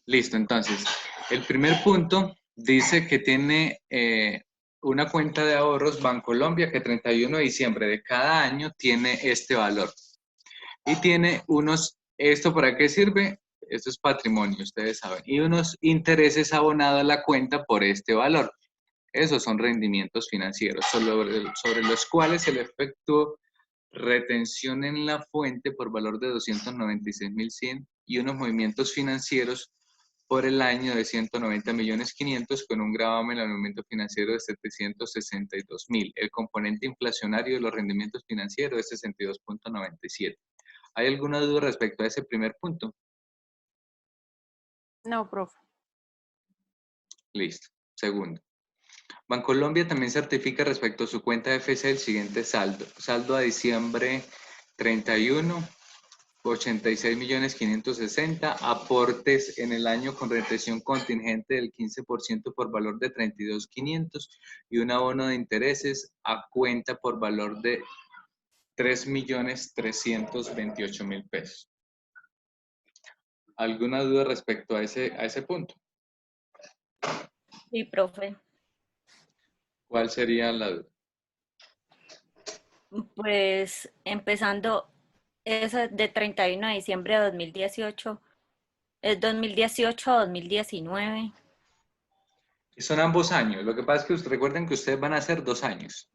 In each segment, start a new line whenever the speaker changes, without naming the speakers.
Listo, entonces, el primer punto dice que tiene una cuenta de ahorros Bancolombia que 31 de diciembre de cada año tiene este valor. Y tiene unos, ¿esto para qué sirve? Esto es patrimonio, ustedes saben. Y unos intereses abonados a la cuenta por este valor. Esos son rendimientos financieros sobre los cuales el efectuó retención en la fuente por valor de 296.100 y unos movimientos financieros por el año de 190.500.000 con un gravamen al movimiento financiero de 762.000. El componente inflacionario de los rendimientos financieros es 62.97. ¿Hay alguna duda respecto a ese primer punto?
No, profe.
Listo. Segundo. Bancolombia también certifica respecto a su cuenta de FC el siguiente saldo. Saldo a diciembre 31, 86.560.000, aportes en el año con retención contingente del 15% por valor de 32.500 y un abono de intereses a cuenta por valor de 3.328.000 pesos. ¿Alguna duda respecto a ese punto?
Sí, profe.
¿Cuál sería la duda?
Pues empezando, esa de 31 de diciembre de 2018, ¿es 2018 o 2019?
Son ambos años. Lo que pasa es que recuerden que ustedes van a hacer 2 años.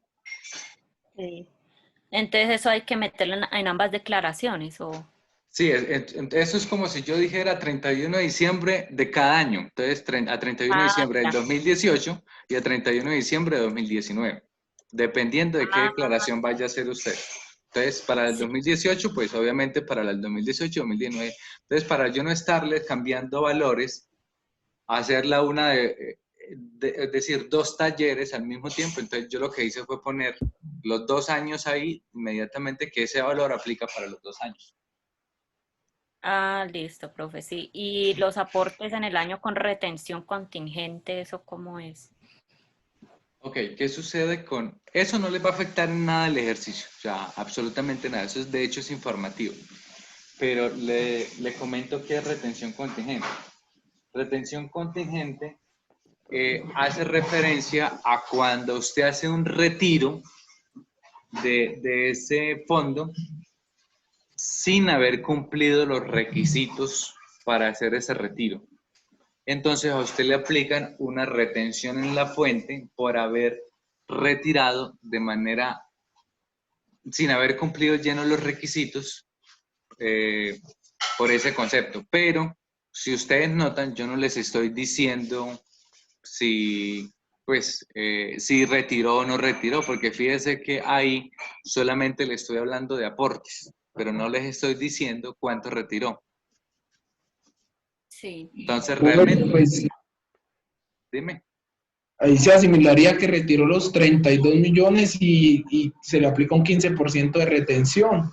Sí. Entonces eso hay que meterlo en ambas declaraciones, ¿o?
Sí, eso es como si yo dijera 31 de diciembre de cada año. Entonces, a 31 de
Ah,
diciembre del
ya.
2018 y a 31 de diciembre de 2019, dependiendo de qué
Ah,
declaración vaya a hacer usted. Entonces, para el
sí.
2018, pues obviamente para el 2018 y 2019. Entonces, para yo no estarle cambiando valores, hacerla una es decir, dos talleres al mismo tiempo. Entonces, yo lo que hice fue poner los 2 años ahí, inmediatamente que ese valor aplica para los 2 años.
Ah, listo, profe, sí. ¿Y los aportes en el año con retención contingente, eso cómo es?
Ok, ¿qué sucede con...? Eso no les va a afectar en nada el ejercicio, o sea, absolutamente nada. Eso de hecho es informativo. Pero le comento qué es retención contingente. Retención contingente hace referencia a cuando usted hace un retiro de ese fondo sin haber cumplido los requisitos para hacer ese retiro. Entonces a usted le aplican una retención en la fuente por haber retirado de manera sin haber cumplido lleno los requisitos eh, por ese concepto. Pero si ustedes notan, yo no les estoy diciendo si, pues, si retiró o no retiró, porque fíjense que ahí solamente le estoy hablando de aportes, pero no les estoy diciendo cuánto retiró.
Sí.
Entonces,
Bueno,
realmente,
pues
dime.
ahí se asimilaría que retiró los 32 millones y se le aplica un 15% de retención.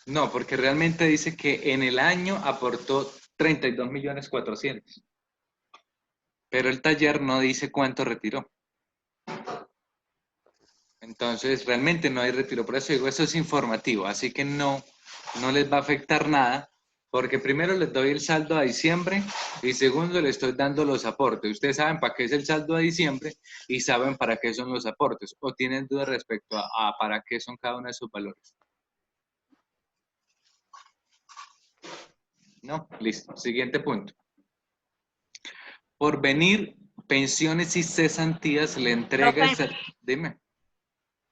No, porque realmente dice que en el año aportó 32.400.000, pero el taller no dice cuánto retiró. Entonces, realmente no hay retiro. Por eso digo, eso es informativo. Así que no les va a afectar nada, porque primero les doy el saldo a diciembre y segundo les estoy dando los aportes. Ustedes saben para qué es el saldo a diciembre y saben para qué son los aportes. ¿O tienen dudas respecto a para qué son cada uno de sus valores? ¿No? Listo. Siguiente punto. Por venir, pensiones y cesantías le entrega
Profe,
Dime.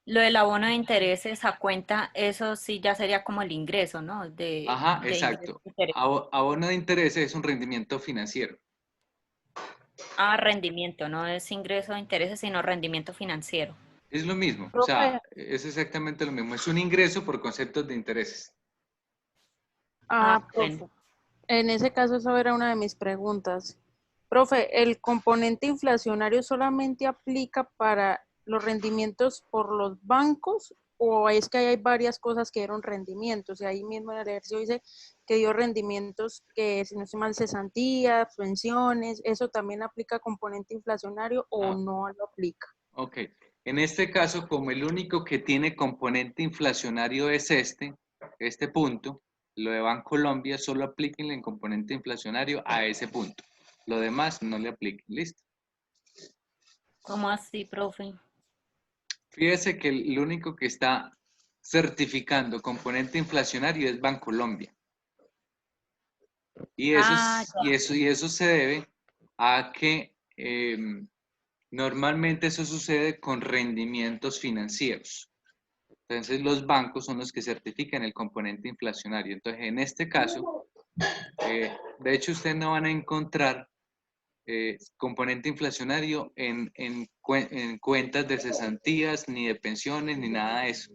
lo del abono de intereses a cuenta, eso sí ya sería como el ingreso, ¿no?
Ajá,
De ingreso
exacto.
de interés.
Abono de intereses es un rendimiento financiero.
Ah, rendimiento, no es ingreso de intereses, sino rendimiento financiero.
Es lo mismo, o sea,
Profe,
es exactamente lo mismo. Es un ingreso por conceptos de intereses.
Ah,
profe,
bueno.
en ese caso esa era una de mis preguntas. Profe, ¿el componente inflacionario solamente aplica para los rendimientos por los bancos o es que hay varias cosas que dieron rendimientos? Y ahí mismo en el ejercicio dice que dio rendimientos que, si no estoy mal, cesantías, pensiones, ¿eso también aplica componente inflacionario o
Ah,
no lo aplica?
ok. En este caso, como el único que tiene componente inflacionario es este punto, Lo de Bancolombia solo apliquen el componente inflacionario a ese punto. Lo demás no le apliquen. ¿Listo?
¿Cómo así, profe?
Fíjese que el único que está certificando componente inflacionario es Bancolombia. Y
Ah,
eso se debe a que normalmente eso sucede con rendimientos financieros. Entonces los bancos son los que certifican el componente inflacionario. Entonces en este caso, de hecho ustedes no van a encontrar componente inflacionario en cuentas de cesantías, ni de pensiones, ni nada de eso.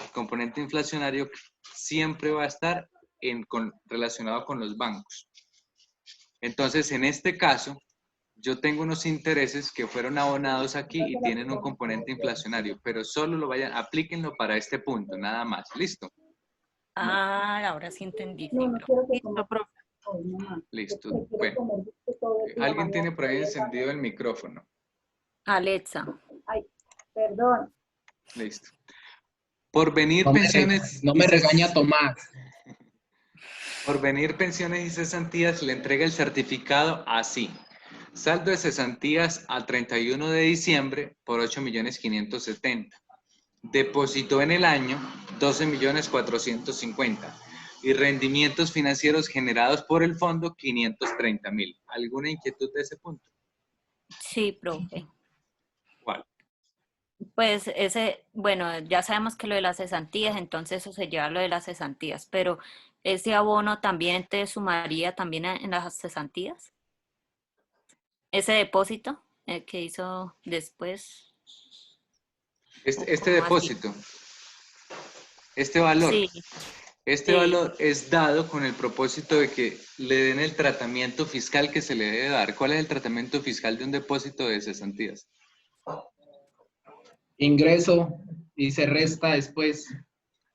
El componente inflacionario siempre va a estar relacionado con los bancos. Entonces, en este caso, yo tengo unos intereses que fueron abonados aquí y tienen un componente inflacionario, pero solo aplíquenlo para este punto, nada más. ¿Listo?
ahora sí entendí, sí, profe.
Listo, profe.
Listo. Bueno, alguien tiene por ahí encendido el micrófono.
Alexa.
Perdón.
Listo. Por venir
No
pensiones...
me regaña Tomás.
Por venir pensiones y cesantías, le entrega el certificado así. Saldo de cesantías al 31 de diciembre por 8.570.000. Depositó en el año 12.450.000. Y rendimientos financieros generados por el fondo 530.000. ¿Alguna inquietud de ese punto?
Sí, profe.
¿Cuál?
Pues bueno, ya sabemos que lo de las cesantías, entonces eso se lleva a lo de las cesantías, pero ese abono también te sumaría también en las cesantías. Ese depósito que hizo después.
Este
¿Cómo así?
depósito, este valor,
Sí,
este
sí.
valor es dado con el propósito de que le den el tratamiento fiscal que se le debe dar. ¿Cuál es el tratamiento fiscal de un depósito de cesantías?
Ingreso y se resta después.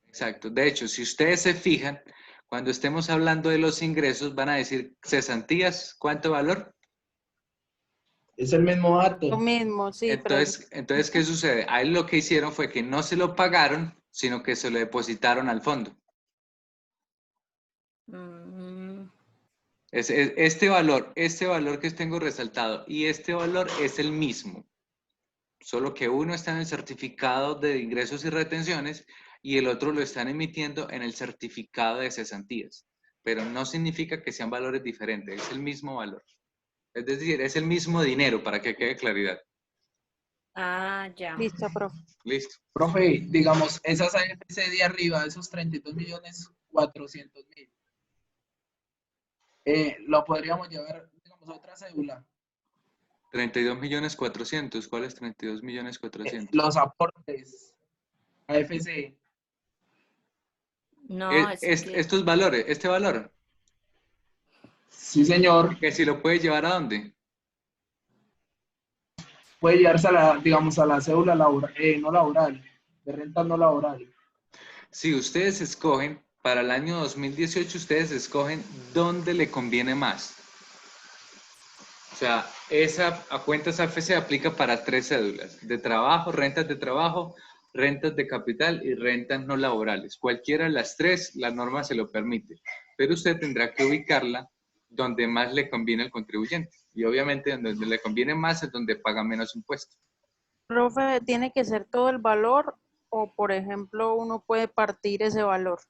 Exacto. De hecho, si ustedes se fijan, cuando estemos hablando de los ingresos, van a decir cesantías, ¿cuánto valor?
Es el mismo
Lo
dato.
mismo, sí, pero
Entonces, ¿qué sucede? A él lo que hicieron fue que no se lo pagaron, sino que se lo depositaron al fondo.
Mm,
Este valor que tengo resaltado y este valor es el mismo, solo que uno está en el certificado de ingresos y retenciones y el otro lo están emitiendo en el certificado de cesantías, pero no significa que sean valores diferentes, es el mismo valor. Es decir, es el mismo dinero, para que quede claridad.
ya.
listo, profe.
Listo.
Profe, digamos, esas AFC de arriba, esos 32.400.000, lo podríamos llevar, digamos, a otra cédula.
32.400.000. ¿Cuál es 32.400.000?
Los aportes AFC.
No, es que
Estos valores, este valor,
Sí, señor.
que si lo puede llevar a dónde.
Puede llevarse a la, digamos, a la cédula laboral, no laboral, de renta no laboral.
Si ustedes escogen, para el año 2018, ustedes escogen dónde le conviene más. O sea, esa cuenta AFC se aplica para 3 cédulas: de trabajo, rentas de capital y rentas no laborales. Cualquiera de las 3, la norma se lo permite, pero usted tendrá que ubicarla donde más le conviene al contribuyente. Y obviamente donde le conviene más es donde paga menos impuestos.
Profe, ¿tiene que ser todo el valor o, por ejemplo, uno puede partir ese valor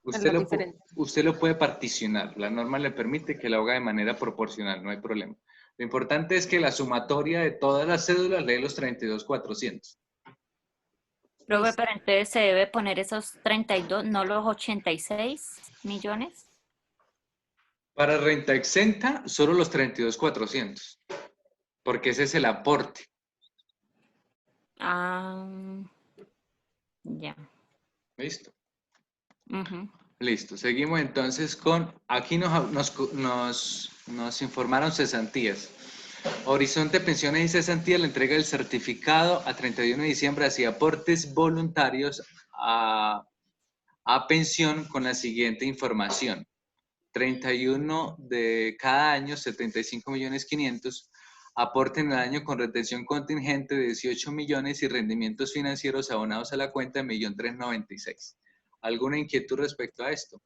en las diferentes?
Usted lo puede particionar. La norma le permite que lo haga de manera proporcional, no hay problema. Lo importante es que la sumatoria de todas las cédulas le dé los 32.400.
profe,
Listo.
pero entonces se debe poner esos 32, no los 86 millones.
Para renta exenta, solo los 32.400, porque ese es el aporte.
Ya.
¿Listo?
Ujú.
Listo. Seguimos entonces con, aquí nos informaron cesantías. Horizonte Pensiones y Cesantías le entrega el certificado a 31 de diciembre hacia aportes voluntarios a pensión con la siguiente información. 31 de cada año, 75.500.000, aporte en el año con retención contingente de 18 millones y rendimientos financieros abonados a la cuenta de 1.396.000. ¿Alguna inquietud respecto a esto?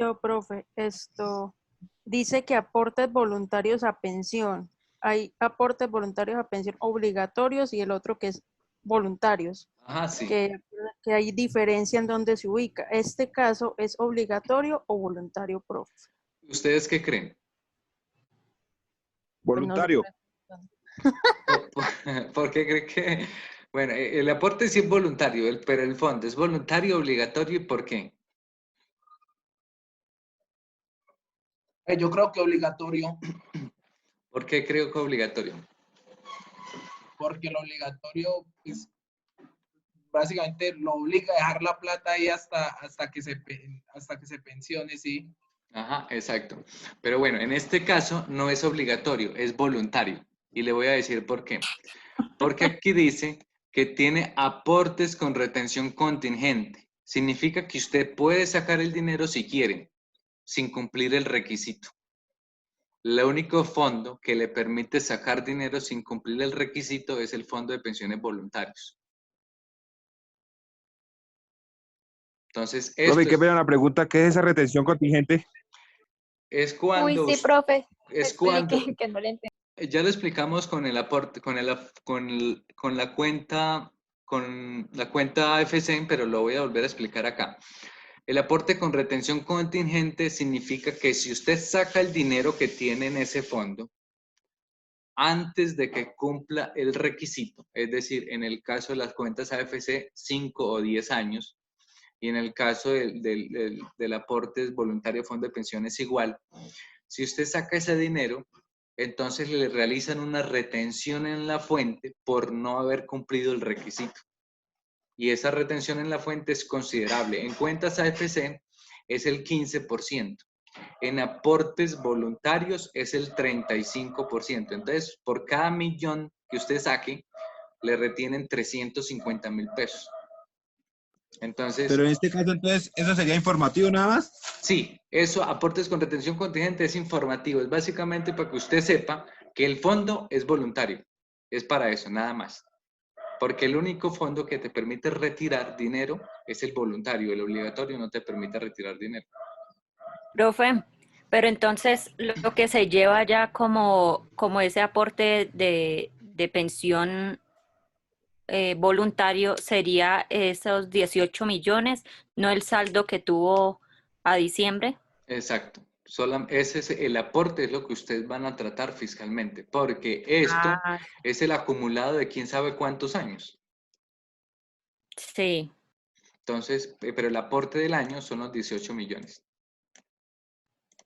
Yo, profe, esto dice que aportes voluntarios a pensión. Hay aportes voluntarios a pensión obligatorios y el otro que es voluntarios,
Ajá, sí.
que hay diferencia en dónde se ubica. ¿Este caso es obligatorio o voluntario, profe?
¿Ustedes qué creen?
Pues no sé.
Voluntario.
¿Por qué creen que? Bueno, el aporte sí es voluntario, pero el fondo es voluntario, obligatorio, ¿y por qué?
Yo creo que obligatorio,
¿Por qué creo que obligatorio?
porque lo obligatorio, pues, básicamente lo obliga a dejar la plata ahí hasta que se pensione, sí.
Ajá, exacto. Pero bueno, en este caso no es obligatorio, es voluntario. Y le voy a decir por qué. Porque aquí dice que tiene aportes con retención contingente. Significa que usted puede sacar el dinero si quiere, sin cumplir el requisito. El único fondo que le permite sacar dinero sin cumplir el requisito es el Fondo de Pensiones Voluntarios. Entonces,
Profe,
esto
qué pena la pregunta, ¿qué es esa retención contingente?
es
Uy,
cuando,
sí, profe.
es cuando,
Explique, que no le entiendo.
ya lo explicamos con el aporte, con la cuenta AFC, pero lo voy a volver a explicar acá. El aporte con retención contingente significa que si usted saca el dinero que tiene en ese fondo antes de que cumpla el requisito, es decir, en el caso de las cuentas AFC, 5 o 10 años, y en el caso del aporte voluntario fondo de pensiones igual, si usted saca ese dinero, entonces le realizan una retención en la fuente por no haber cumplido el requisito. Y esa retención en la fuente es considerable. En cuentas AFC es el 15%. En aportes voluntarios es el 35%. Entonces, por cada millón que usted saque, le retienen 350.000 pesos. Entonces,
Pero en este caso, entonces, ¿eso sería informativo nada más?
sí, eso, aportes con retención contingente es informativo. Es básicamente para que usted sepa que el fondo es voluntario. Es para eso, nada más. Porque el único fondo que te permite retirar dinero es el voluntario. El obligatorio no te permite retirar dinero.
Profe, pero entonces lo que se lleva ya como ese aporte de pensión voluntario sería esos 18 millones, no el saldo que tuvo a diciembre.
Exacto. Ese es el aporte, es lo que ustedes van a tratar fiscalmente, porque esto
Ah,
es el acumulado de quién sabe cuántos años.
sí,
Entonces, pero el aporte del año son los 18 millones.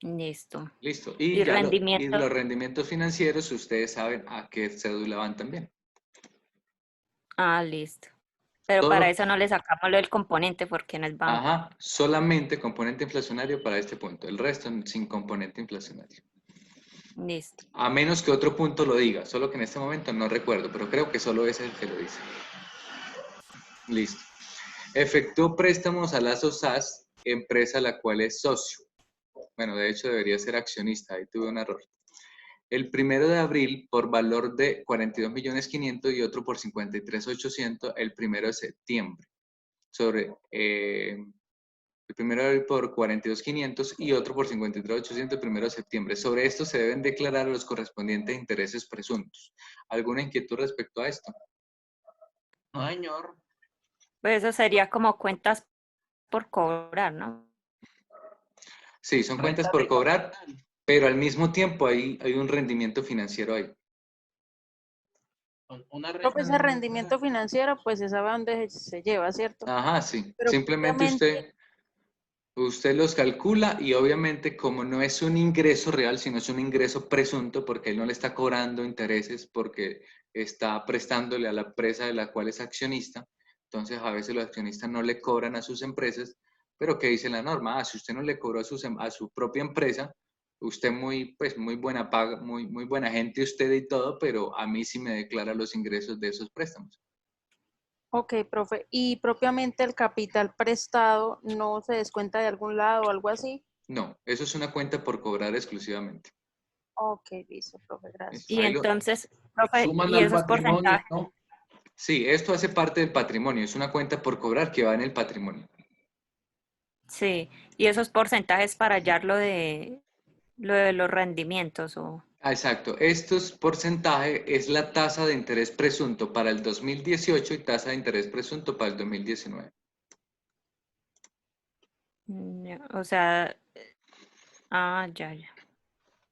listo.
Listo.
Y
Y
rendimiento,
los rendimientos financieros, ustedes saben a qué cédula van también.
listo. Pero para
Todo,
eso no le sacamos lo del componente porque no es banco.
ajá, solamente componente inflacionario para este punto. El resto sin componente inflacionario.
Listo.
A menos que otro punto lo diga, solo que en este momento no recuerdo, pero creo que solo es el que lo dice. Listo. Efectuó préstamos a Lazo SAS, empresa la cual es socio. Bueno, de hecho debería ser accionista, ahí tuve un error. El 1 de abril por valor de 42.500.000 y otro por 53.800 el 1 de septiembre. El 1 de abril por 42.500 y otro por 53.800 el 1 de septiembre. Sobre esto se deben declarar los correspondientes intereses presuntos. ¿Alguna inquietud respecto a esto?
No, señor.
Pues eso sería como cuentas por cobrar, ¿no?
Sí, son cuentas
Renta
por
de
cobrar,
capital.
pero al mismo tiempo hay un rendimiento financiero ahí.
Una
Profe, ese
renta.
rendimiento financiero, pues se sabe dónde se lleva, ¿cierto?
Ajá, sí.
Pero
Simplemente
obviamente,
usted los calcula y obviamente como no es un ingreso real, sino es un ingreso presunto porque él no le está cobrando intereses porque está prestándole a la empresa de la cual es accionista, entonces a veces los accionistas no le cobran a sus empresas, pero ¿qué dice la norma? Si usted no le cobró a su propia empresa, usted muy buena paga, muy buena gente usted y todo, pero a mí sí me declara los ingresos de esos préstamos.
ok, profe, y propiamente el capital prestado no se descuenta de algún lado o algo así.
No, eso es una cuenta por cobrar exclusivamente.
Ok, listo, profe, gracias.
Y
Ahí lo,
entonces, profe,
Suman
y
al
esos
patrimonio,
porcentajes.
¿no?
Sí, esto hace parte del patrimonio, es una cuenta por cobrar que va en el patrimonio.
Sí, y esos porcentajes para hallar lo de los rendimientos o...
Ah, exacto. Estos porcentaje es la tasa de interés presunto para el 2018 y tasa de interés presunto para el 2019.
O sea, ya.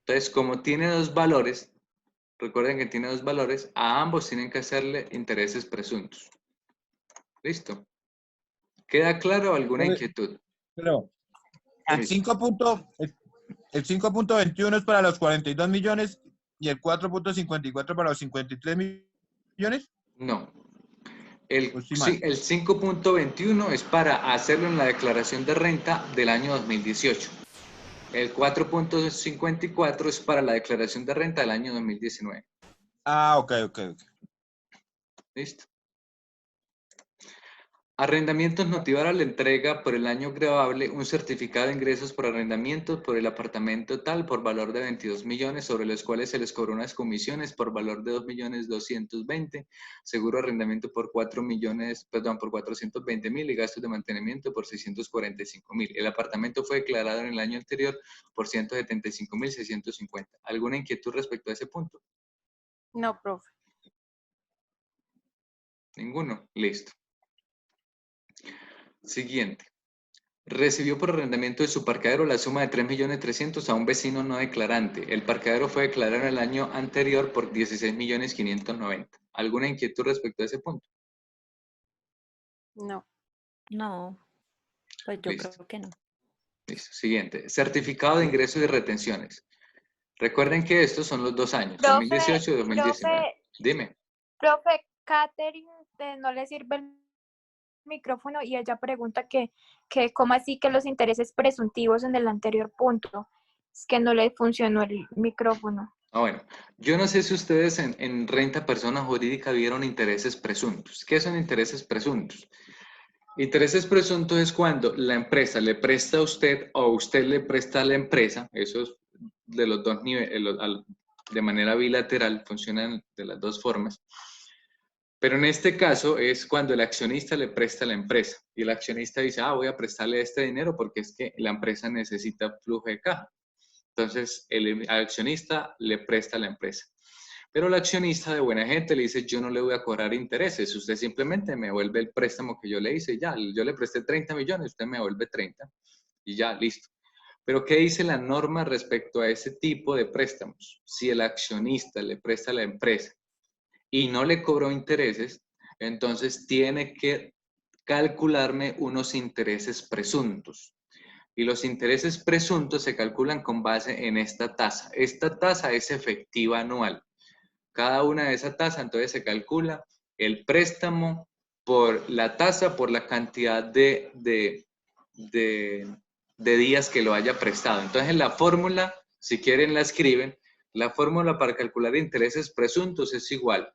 Entonces, como tiene dos valores, recuerden que tiene dos valores, a ambos tienen que hacerle intereses presuntos. ¿Listo? ¿Queda claro alguna
Profe,
inquietud?
pero
Sí,
el 5.21 es para los 42 millones y el 4.54 para los 53 millones.
no.
¿O estoy mal?
El 5.21 es para hacerlo en la declaración de renta del año 2018. El 4.54 es para la declaración de renta del año 2019.
Ah, ok.
¿Listo? Arrendamientos motivar la entrega por el año grabable un certificado de ingresos por arrendamiento por el apartamento tal por valor de 22 millones sobre los cuales se les cobró unas comisiones por valor de 2.220.000, seguro de arrendamiento por 420.000 y gastos de mantenimiento por 645.000. El apartamento fue declarado en el año anterior por 175.650. ¿Alguna inquietud respecto a ese punto?
No, profe.
Ninguno. Listo. Siguiente. Recibió por arrendamiento de su parqueadero la suma de 3.300.000 a un vecino no declarante. El parqueadero fue declarado en el año anterior por 16.590.000. ¿Alguna inquietud respecto a ese punto?
No.
No, pues yo
Listo.
creo que no.
Listo. Siguiente. Certificado de ingreso y retenciones. Recuerden que estos son los 2 años,
Profe,
2018 y 2019. Dime.
profe, Katherine, no le sirve el micrófono y ella pregunta que cómo así que los intereses presuntivos en el anterior punto. Es que no le funcionó el micrófono.
Bueno, yo no sé si ustedes en renta persona jurídica vieron intereses presuntos. ¿Qué son intereses presuntos? Intereses presuntos es cuando la empresa le presta a usted o usted le presta a la empresa, eso es de los dos niveles, de manera bilateral, funcionan de las dos formas. Pero en este caso es cuando el accionista le presta a la empresa y el accionista dice, voy a prestarle este dinero porque es que la empresa necesita flujo de caja. Entonces el accionista le presta a la empresa. Pero el accionista de buena gente le dice, yo no le voy a cobrar intereses, usted simplemente me devuelve el préstamo que yo le hice, ya, yo le presté 30 millones, usted me devuelve 30 y ya, listo. Pero ¿qué dice la norma respecto a ese tipo de préstamos? Si el accionista le presta a la empresa y no le cobró intereses, entonces tiene que calcularme unos intereses presuntos. Y los intereses presuntos se calculan con base en esta tasa. Esta tasa es efectiva anual. Cada una de esas tasas, entonces se calcula el préstamo por la tasa, por la cantidad de días que lo haya prestado. Entonces la fórmula, si quieren la escriben, la fórmula para calcular intereses presuntos es igual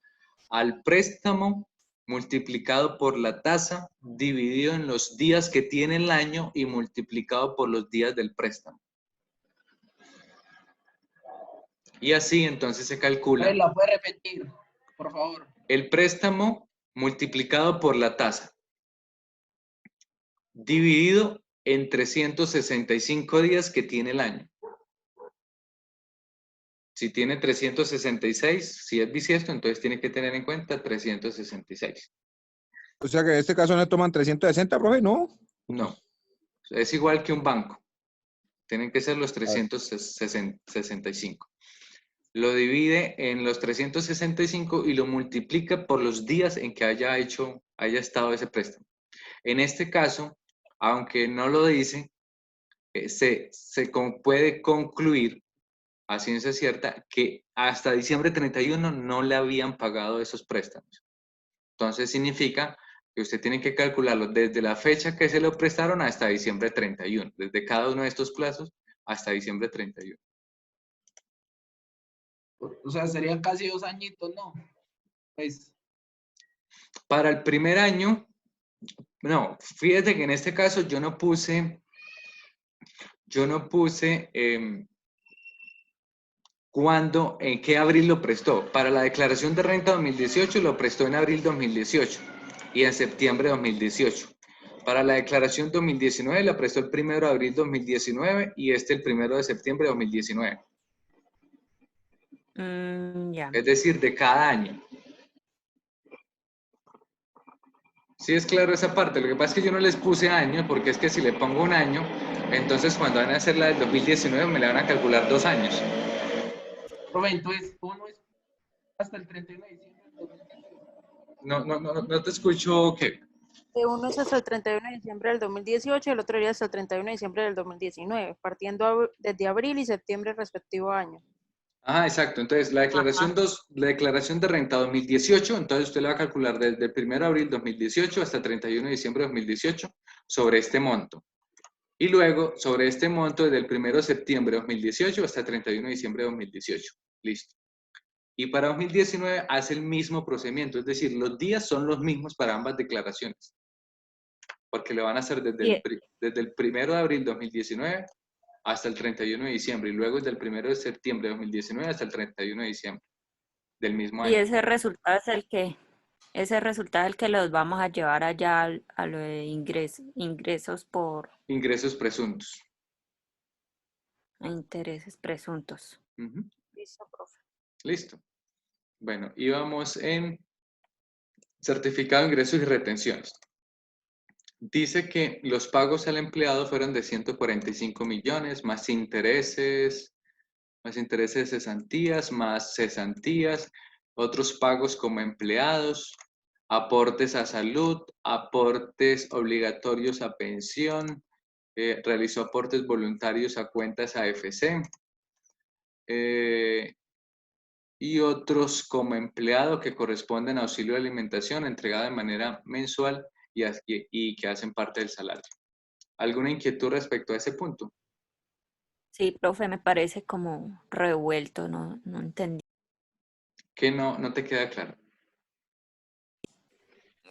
al préstamo multiplicado por la tasa dividido en los días que tiene el año y multiplicado por los días del préstamo. Y así entonces se calcula
¿La puede repetir, por favor?
el préstamo multiplicado por la tasa dividido en 365 días que tiene el año. Si tiene 366, si es bisiesto, entonces tiene que tener en cuenta 366.
O sea que en este caso no toman 360, profe, ¿no?
No, es igual que un banco. Tienen que ser los 365. Lo divide en los 365 y lo multiplica por los días en que haya estado ese préstamo. En este caso, aunque no lo dice, se puede concluir a ciencia cierta que hasta diciembre 31 no le habían pagado esos préstamos. Entonces significa que usted tiene que calcularlo desde la fecha que se lo prestaron hasta diciembre 31, desde cada uno de estos plazos hasta diciembre 31.
O sea, serían casi 2 añitos, ¿no? Pues,
Para el primer año, no, fíjate que en este caso yo no puse en qué abril lo prestó. Para la declaración de renta 2018 lo prestó en abril 2018 y en septiembre 2018. Para la declaración 2019 la prestó el 1 de abril 2019 y el 1 de septiembre de 2019.
Ya.
Es decir, de cada año. Sí es claro esa parte. Lo que pasa es que yo no les puse año, porque es que si le pongo un año, entonces cuando van a hacer la del 2019 me la van a calcular 2 años.
Profe, entonces, uno es hasta el 31 de diciembre del 2018.
No te escucho, ¿qué?
Uno es hasta el 31 de diciembre del 2018 y el otro sería hasta el 31 de diciembre del 2019, partiendo desde abril y septiembre respectivo año.
Ah, exacto. Entonces, la declaración de renta 2018, entonces usted le va a calcular desde el 1 de abril 2018 hasta el 31 de diciembre de 2018 sobre este monto. Y luego, sobre este monto, desde el 1 de septiembre de 2018 hasta el 31 de diciembre de 2018. Listo. Y para 2019 hace el mismo procedimiento, es decir, los días son los mismos para ambas declaraciones. Porque le van a hacer desde el 1 de abril 2019 hasta el 31 de diciembre y luego desde el 1 de septiembre de 2019 hasta el 31 de diciembre del mismo
Y
año.
ese resultado es el que los vamos a llevar allá a lo de ingresos por
Ingresos presuntos.
intereses presuntos.
Ujú.
Listo, profe.
Listo. Bueno, íbamos en certificado de ingresos y retenciones. Dice que los pagos al empleado fueron de 145 millones, más intereses de cesantías, más cesantías, otros pagos como empleados, aportes a salud, aportes obligatorios a pensión, realizó aportes voluntarios a cuentas AFC, y otros como empleado que corresponden a auxilio de alimentación entregada de manera mensual y que hacen parte del salario. ¿Alguna inquietud respecto a ese punto?
Sí, profe, me parece como revuelto, no entendí.
¿Qué no te queda claro?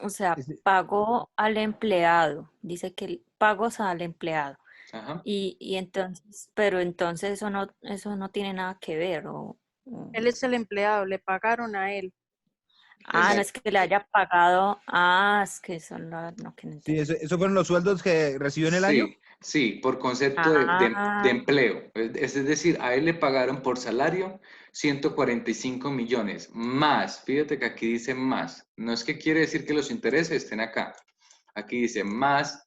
O sea,
Ese-
pago al empleado, dice que pagos al empleado.
Ajá.
Y entonces, pero entonces eso no tiene nada que ver.
Él es el empleado, le pagaron a él.
No es que le haya pagado. Es que eso no, que no
Sí,
entendí.
esos fueron los sueldos que recibió en el año.
Sí, por concepto de
Ah,
empleo. Es decir, a él le pagaron por salario 145 millones, más, fíjate que aquí dice más. No es que quiere decir que los intereses estén acá. Aquí dice más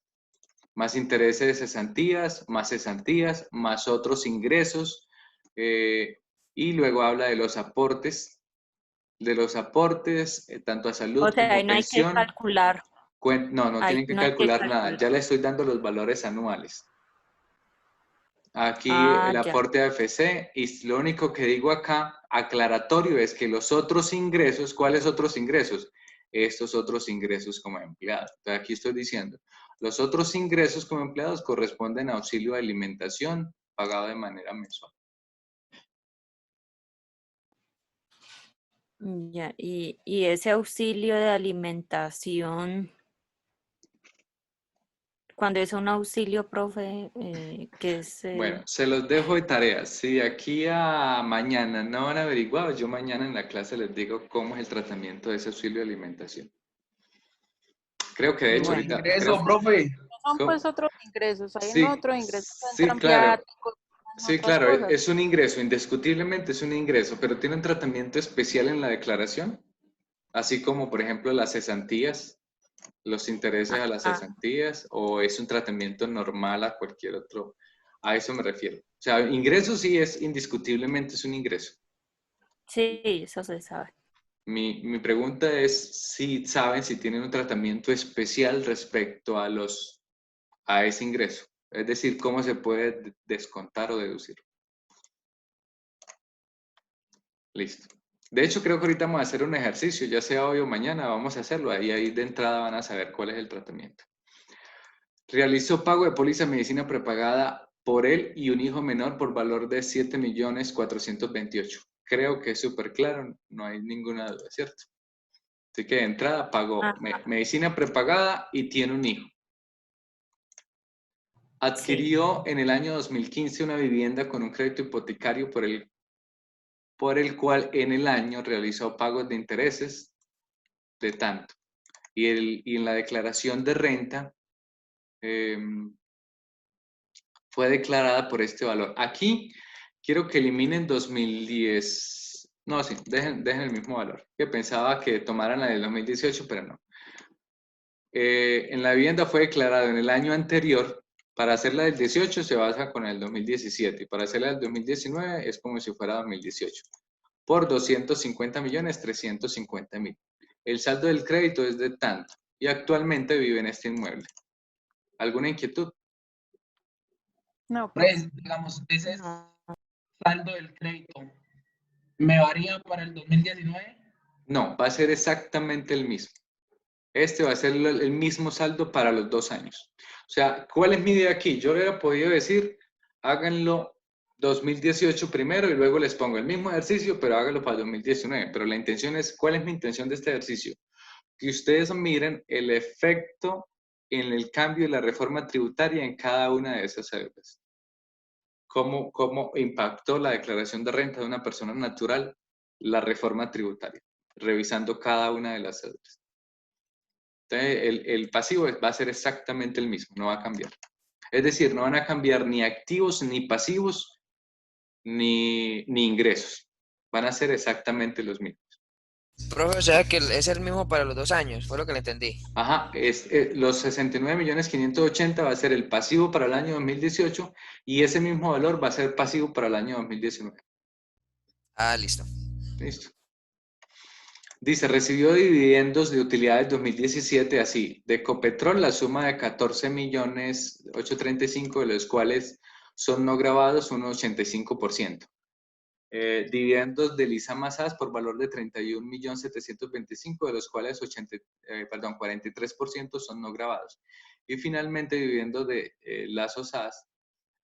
intereses de cesantías, más otros ingresos, y luego habla de los aportes, tanto a salud
o sea,
como
ahí no hay que
pensión.
calcular.
No
Ahí
tienen que
no hay que
calcular nada,
calcular.
ya le estoy dando los valores anuales. Aquí el
Ya.
aporte a AFC, y lo único que digo acá, aclaratorio, es que los otros ingresos, ¿cuáles otros ingresos? Estos otros ingresos como empleados. Entonces aquí estoy diciendo, los otros ingresos como empleados corresponden a auxilio de alimentación pagado de manera mensual.
Ya. Y ese auxilio de alimentación, cuando es un auxilio, profe, que es
Bueno, se los dejo de tareas. Si de aquí a mañana no han averiguado, yo mañana en la clase les digo cómo es el tratamiento de ese auxilio de alimentación. Creo que de hecho
bueno.
ahorita,
Ingreso, profe.
Son pues otros ingresos, hay en
Sí,
otros ingresos
sí,
entran
claro.
viáticos, entran
Sí,
otras
claro,
cosas.
es un ingreso, indiscutiblemente es un ingreso, pero tiene un tratamiento especial en la declaración, así como, por ejemplo, las cesantías, los intereses a las
Ah,
cesantías, o es un tratamiento normal a cualquier otro. A eso me refiero. O sea, ingreso sí es indiscutiblemente es un ingreso.
sí, eso se sabe.
Mi pregunta es si saben si tienen un tratamiento especial respecto a ese ingreso. Es decir, cómo se puede descontar o deducir. Listo. De hecho, creo que ahorita vamos a hacer un ejercicio, ya sea hoy o mañana, vamos a hacerlo. Ahí de entrada van a saber cuál es el tratamiento. Realizó pago de póliza de medicina prepagada por él y un hijo menor por valor de 7.428.000. Creo que es súper claro, no hay ninguna duda, ¿cierto? Así que de entrada pagó
Ajá,
medicina prepagada y tiene un hijo.
sí.
Adquirió en el año 2015 una vivienda con un crédito hipotecario por el cual en el año realizó pagos de intereses de tanto. Y en la declaración de renta fue declarada por este valor. Aquí quiero que eliminen 2010. No, sí, dejen el mismo valor. Que pensaba que tomaran la del 2018, pero no. En la vivienda fue declarado en el año anterior. Para hacerla del 18 se basa con el 2017 y para hacerla del 2019 es como si fuera 2018. Por 250.350.000. El saldo del crédito es de tanto y actualmente vive en este inmueble. ¿Alguna inquietud?
No, profe.
Pues, digamos, ese
No.
saldo del crédito, ¿me varía para el 2019?
No, va a ser exactamente el mismo. Este va a ser el mismo saldo para los 2 años. O sea, ¿cuál es mi idea aquí? Yo le hubiera podido decir, háganlo 2018 primero y luego les pongo el mismo ejercicio, pero háganlo para 2019. Pero la intención es, ¿cuál es mi intención de este ejercicio? Que ustedes miren el efecto en el cambio de la reforma tributaria en cada una de esas cédulas. ¿Cómo impactó la declaración de renta de una persona natural la reforma tributaria? Revisando cada una de las cédulas. Entonces, el pasivo va a ser exactamente el mismo, no va a cambiar. Es decir, no van a cambiar ni activos, ni pasivos, ni ingresos. Van a ser exactamente los mismos.
Profe, o sea que es el mismo para los 2 años, fue lo que le entendí.
Ajá, los 69.580.000 va a ser el pasivo para el año 2018 y ese mismo valor va a ser pasivo para el año 2019.
Ah, listo.
Listo. Dice, recibió dividendos de utilidades 2017 así, de Ecopetrol la suma de 14.835.000, de los cuales son no grabados un 85%. Dividendos de Lisa Masas por valor de 31.725.000, de los cuales 43% son no grabados. Y finalmente dividendos de Lazo SAS,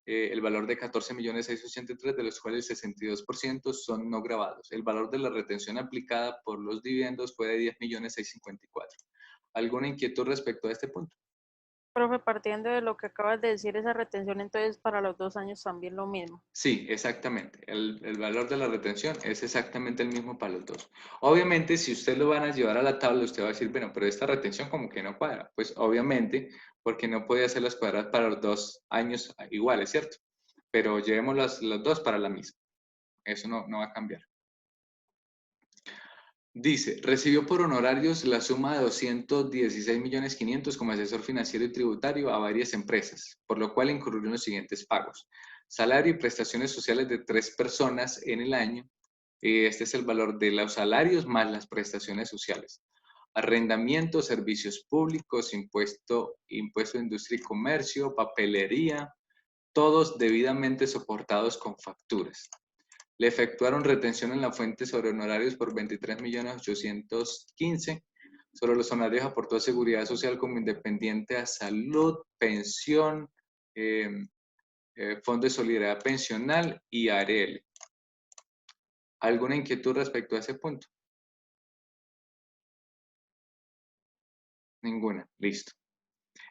el valor de 14.683.000, de los cuales 62% son no grabados. El valor de la retención aplicada por los dividendos fue de 10.654.000. ¿Alguna inquietud respecto a este punto?
Profe, partiendo de lo que acabas de decir, esa retención entonces para los 2 años también lo mismo.
Sí, exactamente. El valor de la retención es exactamente el mismo para los dos. Obviamente, si usted lo van a llevar a la tabla, usted va a decir, bueno, pero esta retención como que no cuadra. Pues obviamente, porque no puede hacer las cuadras para los 2 años iguales, ¿cierto? Pero llevemos los dos para la misma. Eso no va a cambiar. Dice, recibió por honorarios la suma de 216.500.000 como asesor financiero y tributario a varias empresas, por lo cual incurrió en los siguientes pagos. Salario y prestaciones sociales de 3 personas en el año. Este es el valor de los salarios más las prestaciones sociales. Arrendamiento, servicios públicos, impuesto de industria y comercio, papelería, todos debidamente soportados con facturas. Le efectuaron retención en la fuente sobre honorarios por 23.815.000. Sobre los honorarios aportó Seguridad Social como independiente a salud, pensión, Fondo de Solidaridad Pensional y ARL. ¿Alguna inquietud respecto a ese punto? Ninguna. Listo.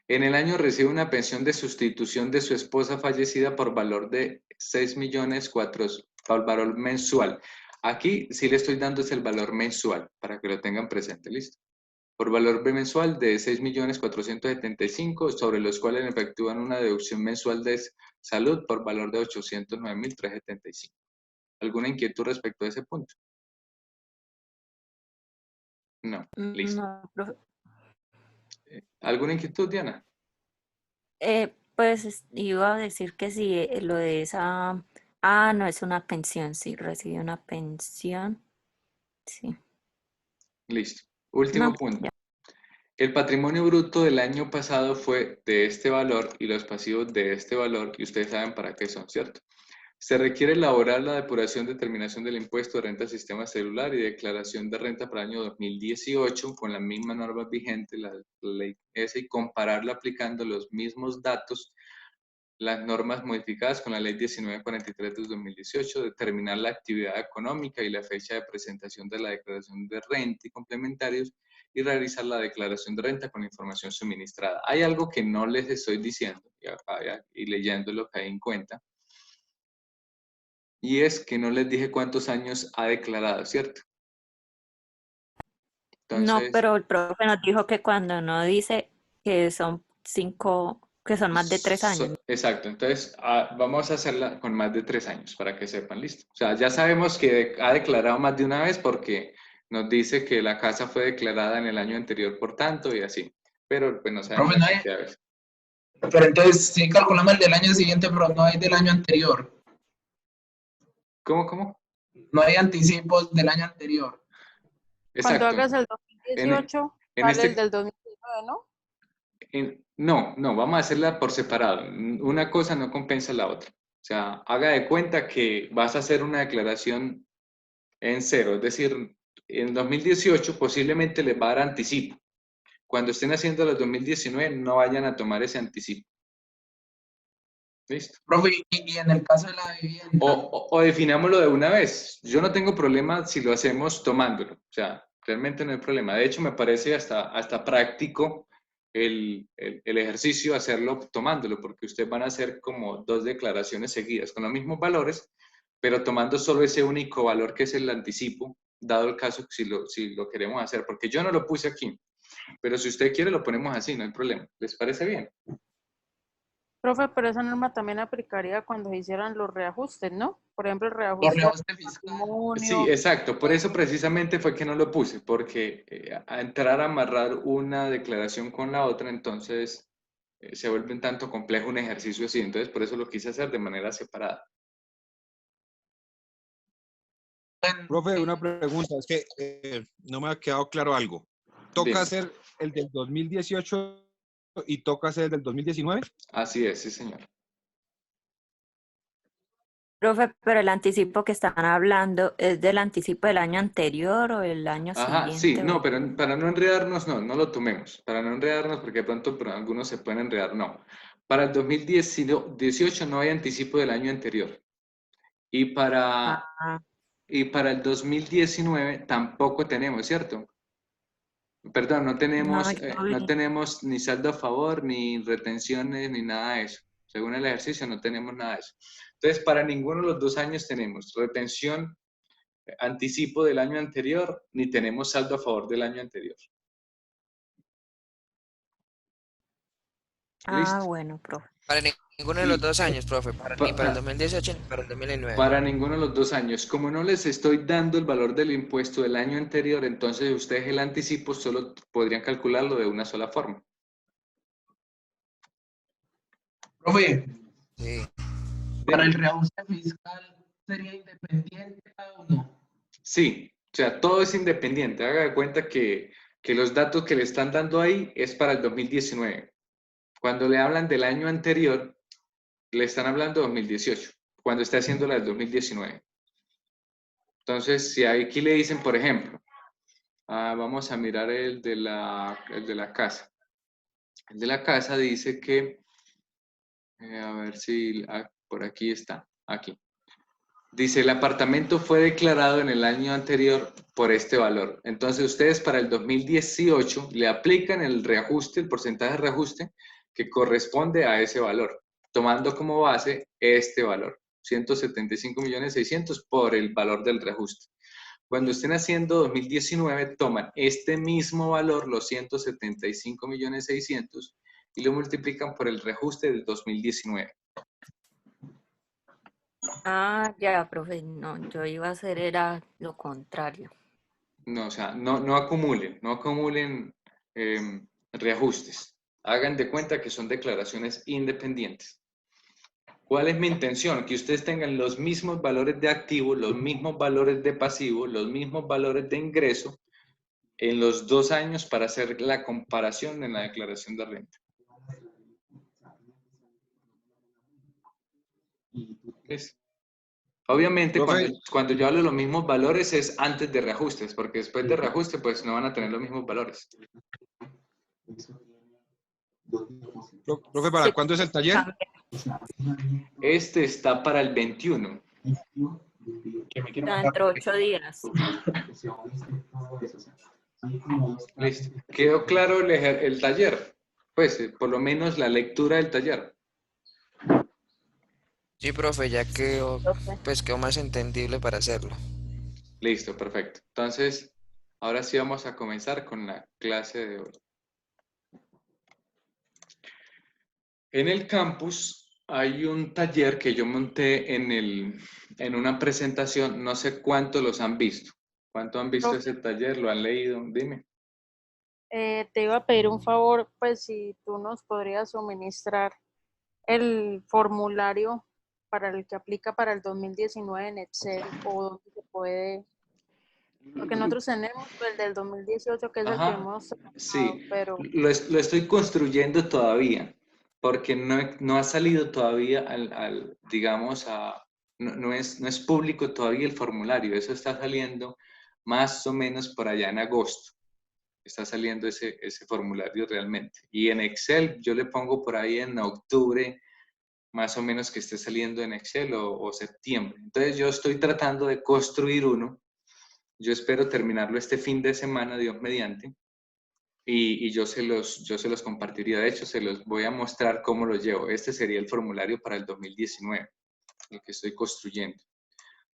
En el año recibe una pensión de sustitución de su esposa fallecida por valor de 6.400.000, por valor mensual. Aquí sí le estoy dando es el valor mensual, para que lo tengan presente, ¿listo? Por valor mensual de 6.475.000, sobre los cuales efectúan una deducción mensual de salud por valor de 809.375. ¿Alguna inquietud respecto a ese punto? No, listo.
No, profe.
¿Alguna inquietud, Diana?
Pues iba a decir que sí, lo de esa... Ah, no, es una pensión, sí, recibe una pensión. Sí.
Listo. Último
No,
punto.
ya.
El patrimonio bruto del año pasado fue de este valor y los pasivos de este valor, y ustedes saben para qué son, ¿cierto? Se requiere elaborar la depuración, determinación del impuesto de renta al sistema celular y declaración de renta para el año 2018 con la misma norma vigente, la ley esa, y compararla aplicando los mismos datos, las normas modificadas con la ley 1943 de 2018, determinar la actividad económica y la fecha de presentación de la declaración de renta y complementarios y realizar la declaración de renta con la información suministrada. Hay algo que no les estoy diciendo y leyendo lo que hay en cuenta, y es que no les dije cuántos años ha declarado, ¿cierto?
No,
Entonces,
pero el profe nos dijo que cuando no dice que son 5 Que son más de 3 años.
Exacto, entonces vamos a hacerla con más de 3 años para que sepan, listo. O sea, ya sabemos que ha declarado más de una vez porque nos dice que la casa fue declarada en el año anterior por tanto y así, pero pues no sabemos
Profe,
la
no hay,
cantidad de veces.
pero entonces sí calculamos el del año siguiente, pero no hay del año anterior.
¿Cómo?
No hay anticipos del año anterior.
Cuando
Exacto.
hagas el
En,
2018,
en
sale el
este,
del 2019, ¿no?
no, vamos a hacerla por separado. Una cosa no compensa la otra. O sea, haga de cuenta que vas a hacer una declaración en cero, es decir, en 2018 posiblemente les va a dar anticipo. Cuando estén haciendo los 2019, no vayan a tomar ese anticipo. ¿Listo?
Profe, y en el caso de la vivienda,
O definámoslo de una vez. Yo no tengo problema si lo hacemos tomándolo. O sea, realmente no hay problema. De hecho, me parece hasta práctico el ejercicio hacerlo tomándolo, porque ustedes van a hacer como 2 declaraciones seguidas con los mismos valores, pero tomando solo ese único valor que es el anticipo, dado el caso si lo queremos hacer, porque yo no lo puse aquí, pero si usted quiere lo ponemos así, no hay problema. ¿Les parece bien?
Profe, pero esa norma también aplicaría cuando se hicieran los reajustes, ¿no? Por ejemplo, el
por
reajuste al
reajuste fiscal.
Sí,
patrimonio.
exacto. Por eso precisamente fue que no lo puse, porque a entrar a amarrar una declaración con la otra, entonces se vuelve un tanto complejo un ejercicio así. Entonces, por eso lo quise hacer de manera separada.
Profe, una pregunta, es que no me ha quedado claro algo. ¿Toca
Bien,
hacer el del 2018 y toca hacer el del 2019?
así es, sí, señor.
Profe, pero el anticipo que están hablando, ¿es del anticipo del año anterior o el año
Ajá, sí,
siguiente?
no, pero para no enredarnos, no lo tomemos. Para no enredarnos, porque de pronto algunos se pueden enredar, no. Para el 2018 no hay anticipo del año anterior. Y para,
Ah,
y para el 2019 tampoco tenemos, ¿cierto? Perdón,
no,
no tenemos ni saldo a favor, ni retenciones, ni nada de eso. Según el ejercicio no tenemos nada de eso. Entonces, para ninguno de los 2 años tenemos retención, anticipo del año anterior, ni tenemos saldo a favor del año anterior. ¿Listo?
bueno, profe.
Para ninguno de los
Y
2 años, profe. Ni para el
pa-
2018 ni para el 2019.
para ninguno de los 2 años. Como no les estoy dando el valor del impuesto del año anterior, entonces ustedes el anticipo solo podrían calcularlo de una sola forma.
Profe,
Sí.
para el reajuste fiscal, ¿sería independiente cada uno?
Sí, o sea, todo es independiente. Haga de cuenta que los datos que le están dando ahí es para el 2019. Cuando le hablan del año anterior, le están hablando de 2018, cuando esté haciendo la del 2019. Entonces, si aquí le dicen, por ejemplo, vamos a mirar el de la casa. El de la casa dice que, a ver si por aquí está, aquí. Dice, el apartamento fue declarado en el año anterior por este valor. Entonces, ustedes para el 2018 le aplican el reajuste, el porcentaje de reajuste que corresponde a ese valor, tomando como base este valor, 175.600.000 por el valor del reajuste. Cuando estén haciendo 2019, toman este mismo valor, los 175.600.000, y lo multiplican por el reajuste del 2019.
Ya, profe, no, yo iba a hacer era lo contrario.
No, o sea, no acumulen reajustes. Hagan de cuenta que son declaraciones independientes. ¿Cuál es mi intención? Que ustedes tengan los mismos valores de activo, los mismos valores de pasivo, los mismos valores de ingreso en los 2 años para hacer la comparación en la declaración de renta. ¿Listo? Obviamente,
Profe,
cuando yo hablo de los mismos valores es antes de reajustes, porque después de reajuste, pues no van a tener los mismos valores.
profe, ¿para
Sí,
cuándo es el taller?
cambia.
Este está para el 21.
Que me quiero matar.
Dentro de 8 días.
Listo. ¿Quedó claro el taller? Pues por lo menos la lectura del taller.
Sí, profe, ya quedó,
Profe.
pues quedó más entendible para hacerlo.
Listo, perfecto. Entonces, ahora sí vamos a comenzar con la clase de hoy. En el campus hay un taller que yo monté en una presentación, no sé cuántos los han visto. ¿Cuánto han visto
Profe,
ese taller? ¿Lo han leído? Dime.
te iba a pedir un favor, pues si tú nos podrías suministrar el formulario para el que aplica para el 2019 en Excel o donde se puede, porque nosotros tenemos el del 2018 que es el que
Ajá,
hemos trabajado,
sí,
pero
lo estoy construyendo todavía, porque no ha salido todavía digamos, no es público todavía el formulario, eso está saliendo más o menos por allá en agosto, está saliendo ese formulario realmente. Y en Excel yo le pongo por ahí en octubre, más o menos que esté saliendo en Excel o septiembre. Entonces yo estoy tratando de construir uno, yo espero terminarlo este fin de semana, Dios mediante. Y yo se los compartiría. De hecho, se los voy a mostrar cómo lo llevo. Este sería el formulario para el 2019, el que estoy construyendo.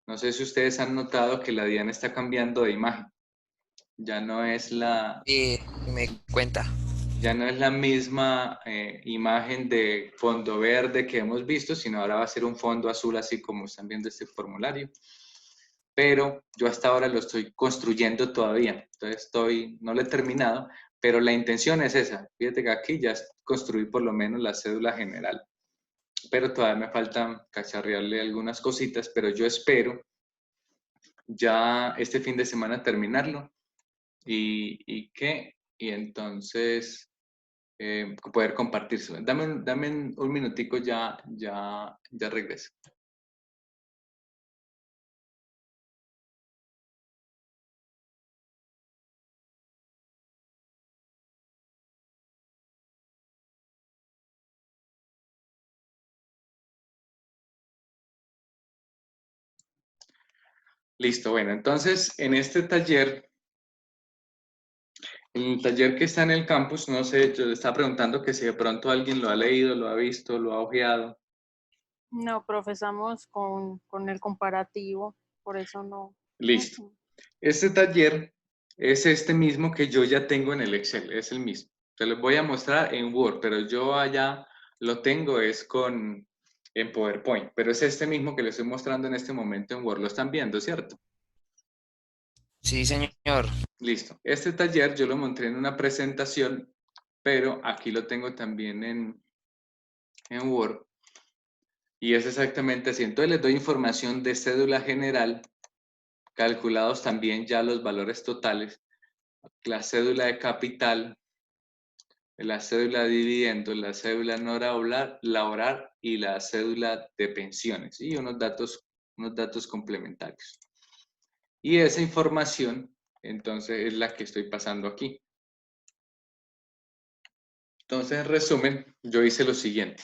No sé si ustedes han notado que la Diana está cambiando de imagen. Ya no es la,
Y me cuenta.
ya no es la misma imagen de fondo verde que hemos visto, sino ahora va a ser un fondo azul, así como están viendo este formulario. Pero yo hasta ahora lo estoy construyendo todavía. Entonces no lo he terminado, pero la intención es esa. Fíjate que aquí ya construí por lo menos la cédula general, pero todavía me falta cacharrearle algunas cositas, pero yo espero ya este fin de semana terminarlo y entonces poder compartirse. Dame un minutico, ya regreso. Listo, bueno, entonces en este taller, el taller que está en el campus, no sé, yo le estaba preguntando que si de pronto alguien lo ha leído, lo ha visto, lo ha ojeado.
no profesamos con el comparativo, por eso no.
Listo.
Ujú.
Este taller es este mismo que yo ya tengo en el Excel, es el mismo. Te lo voy a mostrar en Word, pero yo allá lo tengo en PowerPoint, pero es este mismo que les estoy mostrando en este momento en Word. Lo están viendo, ¿cierto?
Sí, señor.
Listo. Este taller yo lo monté en una presentación, pero aquí lo tengo también en Word. Y es exactamente así. Entonces les doy información de cédula general, calculados también ya los valores totales, la cédula de capital, la cédula de dividendos, la cédula no laboral y la cédula de pensiones y unos datos complementarios. Y esa información, entonces, es la que estoy pasando aquí. Entonces, en resumen, yo hice lo siguiente.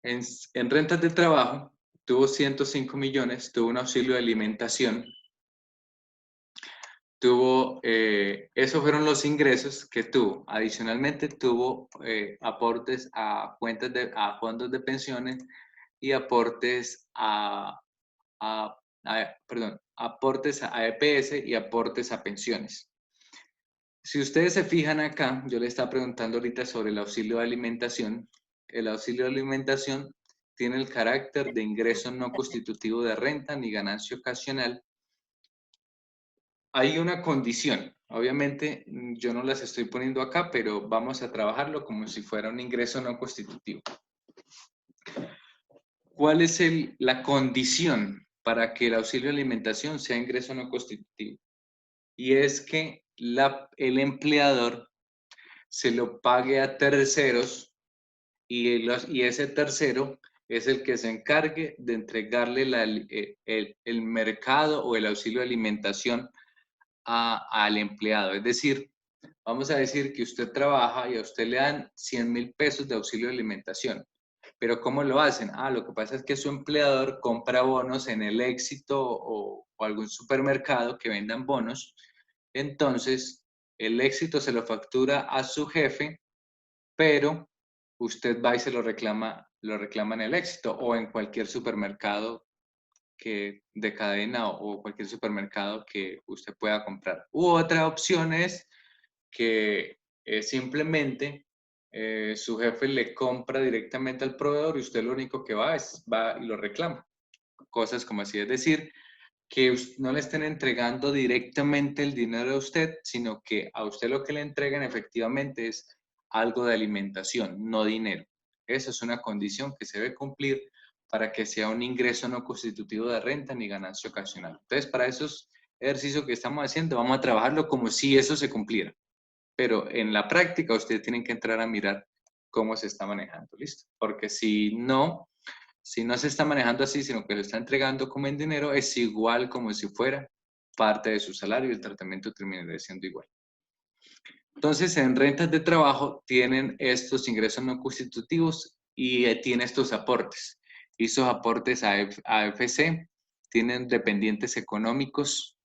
En rentas de trabajo, tuvo 105 millones, tuvo un auxilio de alimentación, esos fueron los ingresos que tuvo. Adicionalmente, tuvo aportes a a fondos de pensiones y aportes a EPS y aportes a pensiones. Si ustedes se fijan acá, yo le estaba preguntando ahorita sobre el auxilio de alimentación. El auxilio de alimentación tiene el carácter de ingreso no constitutivo de renta ni ganancia ocasional. Hay una condición, obviamente yo no las estoy poniendo acá, pero vamos a trabajarlo como si fuera un ingreso no constitutivo. ¿Cuál es la condición para que el auxilio de alimentación sea ingreso no constitutivo? Y es que el empleador se lo pague a terceros y ese tercero es el que se encargue de entregarle el mercado o el auxilio de alimentación al empleado. Es decir, vamos a decir que usted trabaja y a usted le dan 100.000 pesos de auxilio de alimentación. Pero ¿cómo lo hacen? Lo que pasa es que su empleador compra bonos en el Éxito o algún supermercado que vendan bonos. Entonces, el Éxito se lo factura a su jefe, pero usted va y se lo reclama en el Éxito o en cualquier supermercado de cadena o cualquier supermercado que usted pueda comprar. U otra opción es que simplemente su jefe le compra directamente al proveedor y usted lo único que va y lo reclama. Cosas como así, es decir, que no le estén entregando directamente el dinero a usted, sino que a usted lo que le entregan efectivamente es algo de alimentación, no dinero. Esa es una condición que se debe cumplir para que sea un ingreso no constitutivo de renta ni ganancia ocasional. Entonces, para esos ejercicios que estamos haciendo, vamos a trabajarlo como si eso se cumpliera. Pero en la práctica, ustedes tienen que entrar a mirar cómo se está manejando, ¿listo? Porque si no se está manejando así, sino que lo está entregando como en dinero, es igual como si fuera parte de su salario y el tratamiento terminaría siendo igual. Entonces, en rentas de trabajo tienen estos ingresos no constitutivos y tiene estos aportes. Y esos aportes a AFC tienen dependientes económicos,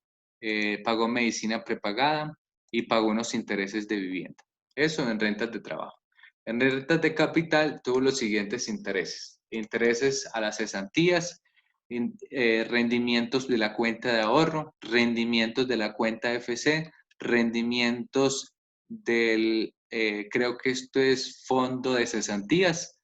pagó medicina prepagada y pagó unos intereses de vivienda. Eso en rentas de trabajo. En rentas de capital tuvo los siguientes intereses. Intereses a las cesantías, rendimientos de la cuenta de ahorro, rendimientos de la cuenta FC, rendimientos del, creo que esto es fondo de cesantías,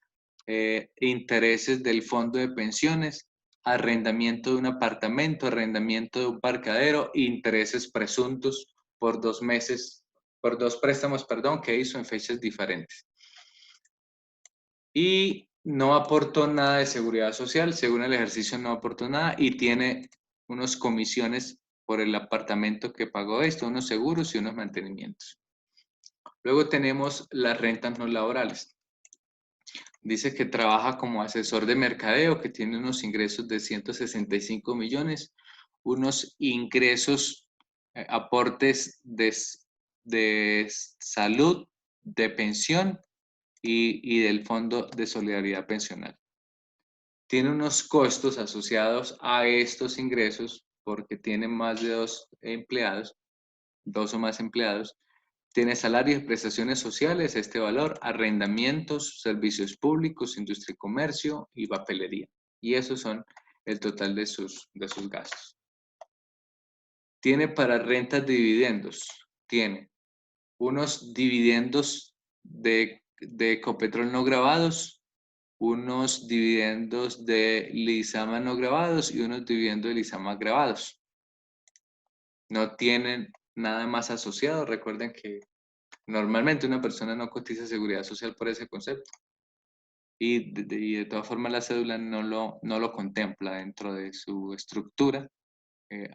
intereses del fondo de pensiones, arrendamiento de un apartamento, arrendamiento de un parqueadero, intereses presuntos por 2 meses, por 2 préstamos, perdón, que hizo en fechas diferentes. Y no aportó nada de seguridad social, según el ejercicio no aportó nada y tiene unos comisiones por el apartamento que pagó esto, unos seguros y unos mantenimientos. Luego tenemos las rentas no laborales. Dice que trabaja como asesor de mercadeo, que tiene unos ingresos de 165 millones, unos ingresos, aportes de salud, de pensión y del Fondo de Solidaridad Pensional. Tiene unos costos asociados a estos ingresos porque tiene más de 2 empleados, 2 o más empleados. Tiene salarios y prestaciones sociales, este valor, arrendamientos, servicios públicos, industria y comercio y papelería. Y esos son el total de sus gastos. Tiene para rentas de dividendos, tiene unos dividendos de Ecopetrol no grabados, unos dividendos de Lizama no grabados y unos dividendos de Lizama grabados. No tienen nada más asociado. Recuerden que normalmente una persona no cotiza seguridad social por ese concepto. Y de todas formas la cédula no lo contempla dentro de su estructura,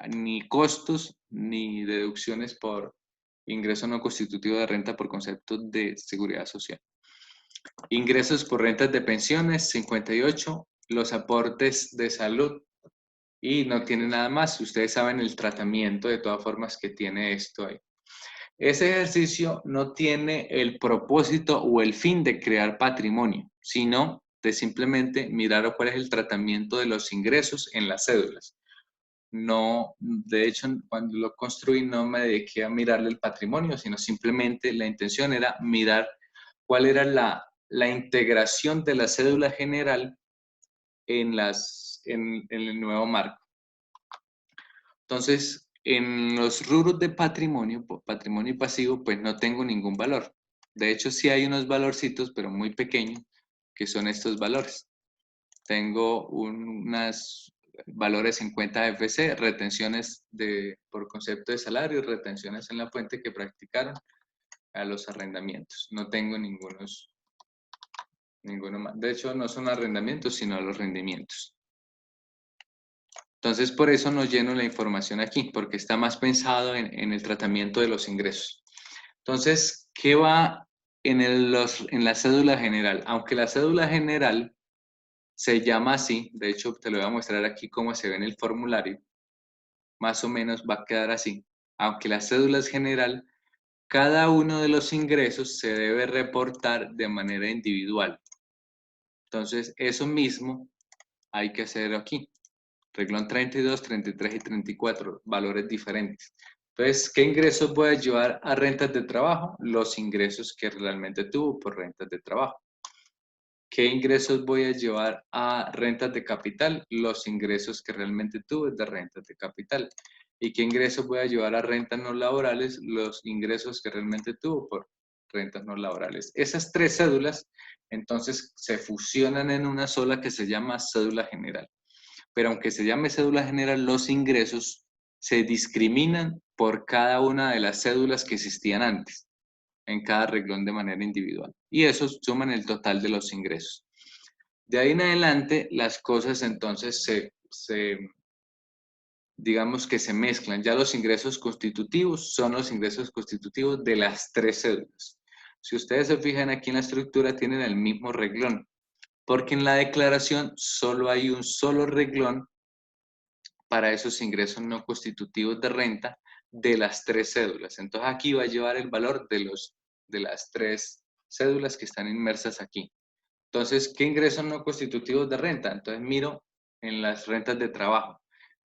ni costos ni deducciones por ingreso no constitutivo de renta por concepto de seguridad social. Ingresos por rentas de pensiones, 58, los aportes de salud y no tiene nada más. Ustedes saben el tratamiento de todas formas que tiene esto ahí. Ese ejercicio no tiene el propósito o el fin de crear patrimonio, sino de simplemente mirar cuál es el tratamiento de los ingresos en las cédulas. No, de hecho, cuando lo construí no me dediqué a mirarle el patrimonio, sino simplemente la intención era mirar cuál era la integración de la cédula general en el nuevo marco. Entonces, en los rubros de patrimonio y pasivo, pues no tengo ningún valor. De hecho, sí hay unos valorcitos, pero muy pequeños, que son estos valores. Tengo unos valores en cuenta FC, retenciones por concepto de salario, retenciones en la fuente que practicaron a los arrendamientos. No tengo ninguno más. De hecho, no son arrendamientos, sino los rendimientos. Entonces, por eso no lleno la información aquí, porque está más pensado en el tratamiento de los ingresos. Entonces, ¿qué va en la cédula general? Aunque la cédula general se llama así, de hecho, te lo voy a mostrar aquí cómo se ve en el formulario, más o menos va a quedar así. Aunque la cédula es general, cada uno de los ingresos se debe reportar de manera individual. Entonces, eso mismo hay que hacer aquí. Reglón 32, 33 y 34, valores diferentes. Entonces, ¿qué ingresos voy a llevar a rentas de trabajo? Los ingresos que realmente tuvo por rentas de trabajo. ¿Qué ingresos voy a llevar a rentas de capital? Los ingresos que realmente tuve de rentas de capital. ¿Y qué ingresos voy a llevar a rentas no laborales? Los ingresos que realmente tuvo por rentas no laborales. Esas 3 cédulas, entonces, se fusionan en una sola que se llama cédula general. Pero aunque se llame cédula general, los ingresos se discriminan por cada una de las cédulas que existían antes, en cada renglón de manera individual. Y esos suman el total de los ingresos. De ahí en adelante, las cosas entonces digamos que se mezclan. Ya los ingresos constitutivos son los ingresos constitutivos de las 3 cédulas. Si ustedes se fijan aquí en la estructura, tienen el mismo renglón, porque en la declaración solo hay un solo renglón para esos ingresos no constitutivos de renta de las 3 cédulas. Entonces aquí va a llevar el valor de las 3 cédulas que están inmersas aquí. Entonces, ¿qué ingresos no constitutivos de renta? Entonces miro en las rentas de trabajo.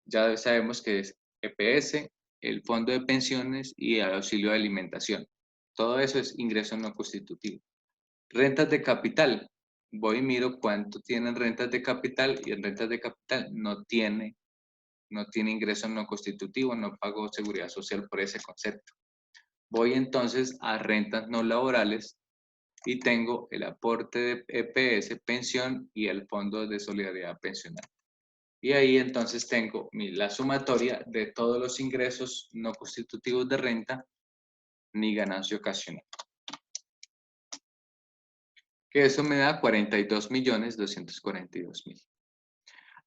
Ya sabemos que es EPS, el fondo de pensiones y el auxilio de alimentación. Todo eso es ingreso no constitutivo. Rentas de capital. Voy y miro cuánto tienen rentas de capital y en rentas de capital no tiene ingreso no constitutivo, no pago seguridad social por ese concepto. Voy entonces a rentas no laborales y tengo el aporte de EPS, pensión y el fondo de solidaridad pensional. Y ahí entonces tengo la sumatoria de todos los ingresos no constitutivos de renta ni ganancia ocasional. Que eso me da 42.242.000.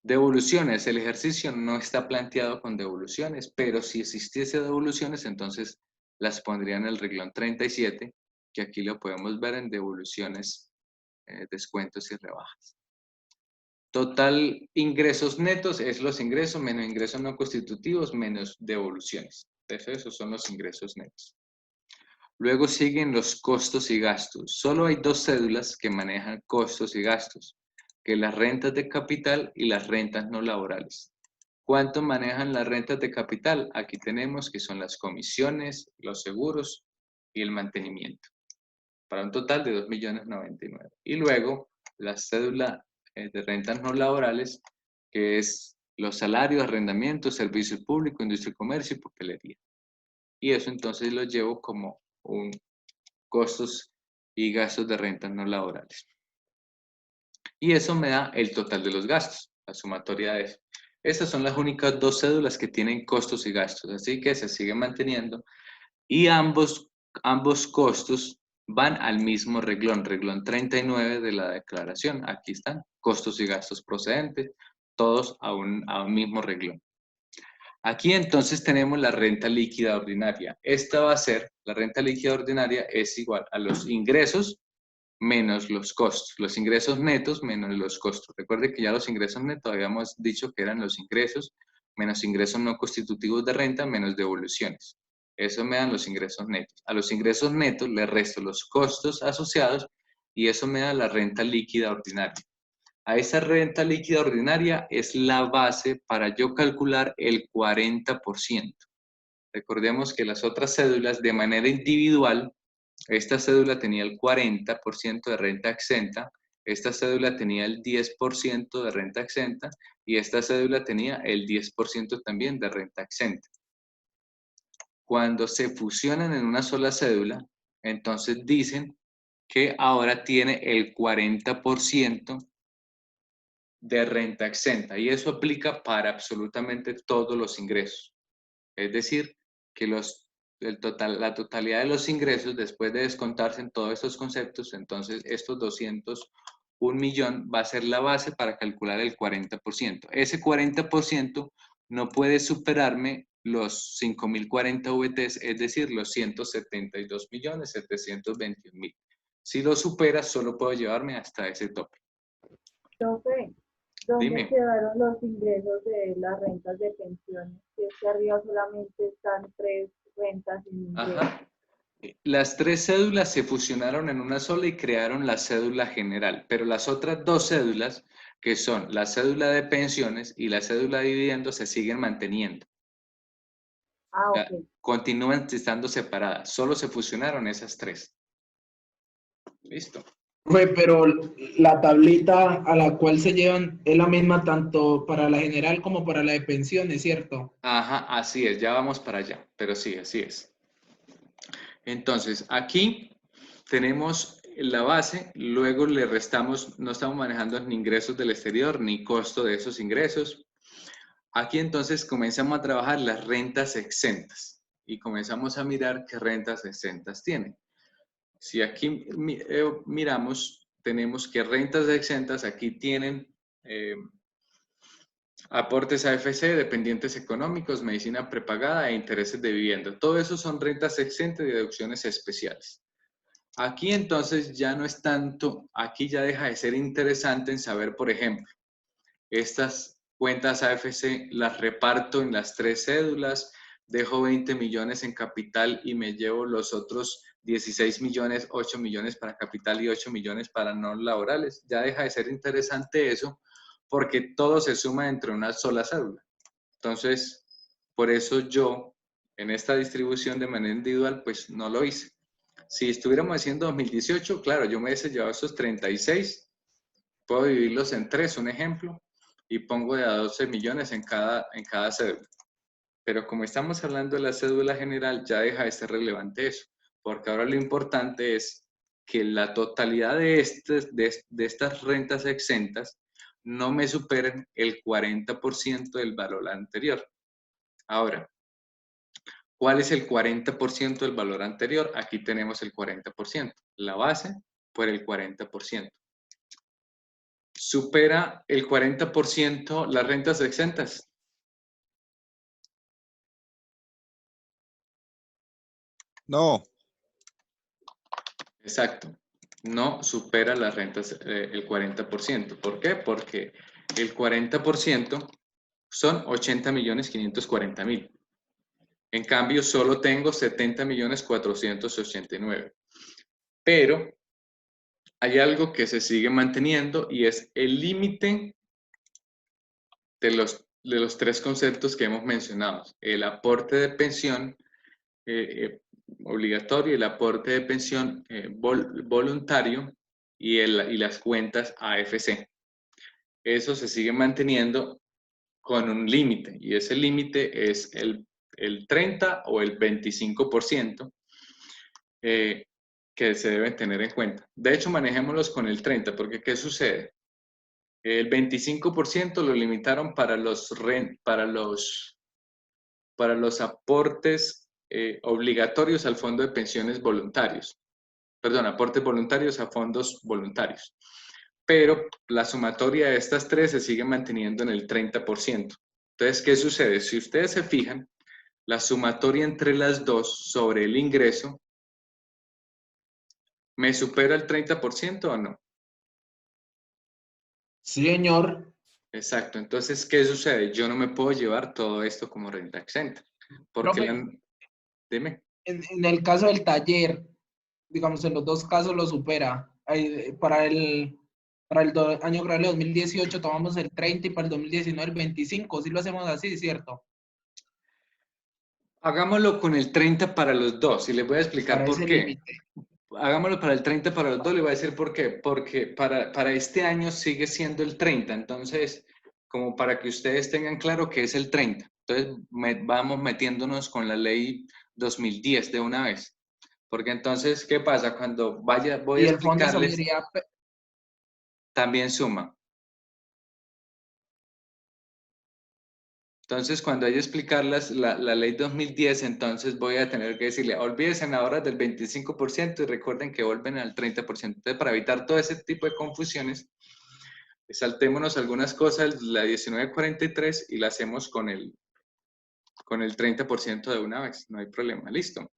Devoluciones. El ejercicio no está planteado con devoluciones, pero si existiese devoluciones, entonces las pondría en el renglón 37, que aquí lo podemos ver en devoluciones, descuentos y rebajas. Total ingresos netos es los ingresos menos ingresos no constitutivos menos devoluciones. Esos son los ingresos netos. Luego siguen los costos y gastos. Solo hay 2 cédulas que manejan costos y gastos, que las rentas de capital y las rentas no laborales. ¿Cuánto manejan las rentas de capital? Aquí tenemos que son las comisiones, los seguros y el mantenimiento, para un total de 2.099.000. Y luego la cédula de rentas no laborales, que es los salarios, arrendamientos, servicios públicos, industria y comercio y papelería. Y eso entonces lo llevo como un costos y gastos de rentas no laborales. Y eso me da el total de los gastos, la sumatoria de eso. Estas son las únicas 2 cédulas que tienen costos y gastos, así que se sigue manteniendo. Y ambos costos van al mismo renglón 39 de la declaración. Aquí están, costos y gastos procedentes, todos a un mismo renglón. Aquí entonces tenemos la renta líquida ordinaria. Esta va a ser, la renta líquida ordinaria es igual a los ingresos menos los costos, los ingresos netos menos los costos. Recuerde que ya los ingresos netos habíamos dicho que eran los ingresos menos ingresos no constitutivos de renta menos devoluciones. Eso me dan los ingresos netos. A los ingresos netos le resto los costos asociados y eso me da la renta líquida ordinaria. A esa renta líquida ordinaria es la base para yo calcular el 40%. Recordemos que las otras cédulas de manera individual, esta cédula tenía el 40% de renta exenta, esta cédula tenía el 10% de renta exenta y esta cédula tenía el 10% también de renta exenta. Cuando se fusionan en una sola cédula, entonces dicen que ahora tiene el 40% de renta exenta y eso aplica para absolutamente todos los ingresos. Es decir, que la totalidad de los ingresos, después de descontarse en todos estos conceptos, entonces estos 201 millón va a ser la base para calcular el 40%. Ese 40% no puede superarme los 5.040 VTs, es decir, los 172.721.000. Si lo supera, solo puedo llevarme hasta ese tope.
Profe, ¿dónde
Dime.
quedaron los ingresos de las rentas de pensiones? Si es que arriba solamente están 3 rentas sin ingresos.
Ajá. Las 3 cédulas se fusionaron en una sola y crearon la cédula general, pero las otras 2 cédulas, que son la cédula de pensiones y la cédula de dividendos, se siguen manteniendo.
Ah,
O sea,
ok.
continúan estando separadas, solo se fusionaron esas 3. Listo.
Pero la tablita a la cual se llevan es la misma tanto para la general como para la de pensiones, ¿cierto?
Ajá, así es, ya vamos para allá, pero sí, así es. Entonces, aquí tenemos la base, luego le restamos, no estamos manejando ni ingresos del exterior ni costo de esos ingresos. Aquí entonces comenzamos a trabajar las rentas exentas y comenzamos a mirar qué rentas exentas tienen. Si aquí miramos, tenemos que rentas exentas aquí tienen aportes a AFC, dependientes económicos, medicina prepagada e intereses de vivienda. Todo eso son rentas exentas y deducciones especiales. Aquí entonces ya no es tanto, aquí ya deja de ser interesante en saber, por ejemplo, estas cuentas AFC las reparto en las 3 cédulas, dejo 20 millones en capital y me llevo los otros 16 millones, 8 millones para capital y 8 millones para no laborales. Ya deja de ser interesante eso porque todo se suma dentro de una sola cédula. Entonces, por eso yo en esta distribución de manera individual, pues no lo hice. Si estuviéramos haciendo 2018, claro, yo me hubiese llevado esos 36, puedo dividirlos en 3, un ejemplo, y pongo de a 12 millones en cada cédula. Pero como estamos hablando de la cédula general, ya deja de ser relevante eso, porque ahora lo importante es que la totalidad de estas rentas exentas no me superen el 40% del valor anterior. Ahora, ¿cuál es el 40% del valor anterior? Aquí tenemos el 40%. La base por el 40%. ¿Supera el 40% las rentas exentas?
No.
Exacto. No supera las rentas el 40%. ¿Por qué? Porque el 40% son 80.540.000. En cambio, solo tengo 70.489.000. Pero hay algo que se sigue manteniendo y es el límite de los 3 conceptos que hemos mencionado. El aporte de pensión obligatorio, el aporte de pensión voluntario y las cuentas AFC. Eso se sigue manteniendo con un límite y ese límite es el 30 o el 25% que se deben tener en cuenta. De hecho, manejémoslos con el 30, porque ¿qué sucede? El 25% lo limitaron para los aportes obligatorios al fondo de pensiones voluntarios. Perdón, aportes voluntarios a fondos voluntarios. Pero la sumatoria de estas 3 se sigue manteniendo en el 30%. Entonces, ¿qué sucede? Si ustedes se fijan, la sumatoria entre las dos sobre el ingreso, ¿me supera el 30% o no?
Sí, señor.
Exacto. Entonces, ¿qué sucede? Yo no me puedo llevar todo esto como renta exenta. Porque dime.
En el caso del taller, digamos, en los dos casos lo supera. Para el año grabable 2018 tomamos el 30 y para el 2019 el 25. Si lo hacemos así, ¿cierto?
Hagámoslo con el 30 para los dos y les voy a explicar
Para
por
ese
qué.
límite.
Hagámoslo para el 30 para los dos, le voy a decir por qué. Porque para este año sigue siendo el 30. Entonces, como para que ustedes tengan claro que es el 30. Entonces, vamos metiéndonos con la ley 2010 de una vez. Porque entonces, ¿qué pasa? Cuando voy a
Y el fondo de
explicarles,
solidaridad,
también suma. Entonces, cuando hay que explicarlas la ley 2010, entonces voy a tener que decirle, olvídense ahora del 25% y recuerden que vuelven al 30%. Entonces, para evitar todo ese tipo de confusiones, saltémonos algunas cosas, la 1943, y la hacemos con el 30% de una vez. No hay problema. ¿Listo?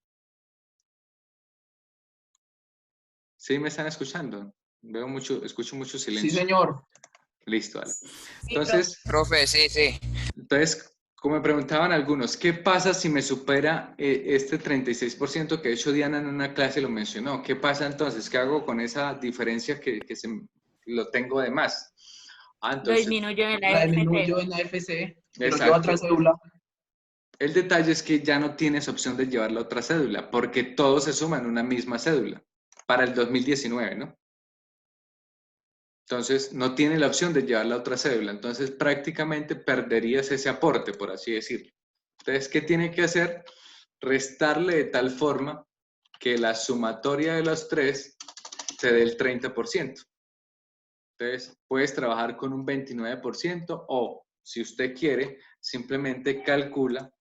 ¿Sí me están escuchando? Escucho mucho silencio.
sí, señor.
Listo, vale.
Sí,
Entonces,
Profe, sí, sí.
Entonces, como me preguntaban algunos, ¿qué pasa si me supera este 36% que de hecho Diana en una clase lo mencionó? ¿Qué pasa entonces? ¿Qué hago con esa diferencia que lo tengo de más?
Lo
Entonces,
disminuyo en la
La
FC.
disminuyo en AFC, pero lleva
exacto.
otra cédula.
El detalle es que ya no tienes opción de llevar la otra cédula, porque todo se suma en una misma cédula para el 2019, ¿no? Entonces, no tiene la opción de llevar la otra cédula. Entonces, prácticamente perderías ese aporte, por así decirlo. Entonces, ¿qué tiene que hacer? Restarle de tal forma que la sumatoria de los tres te dé el 30%. Entonces, puedes trabajar con un 29% o, si usted quiere, simplemente calcula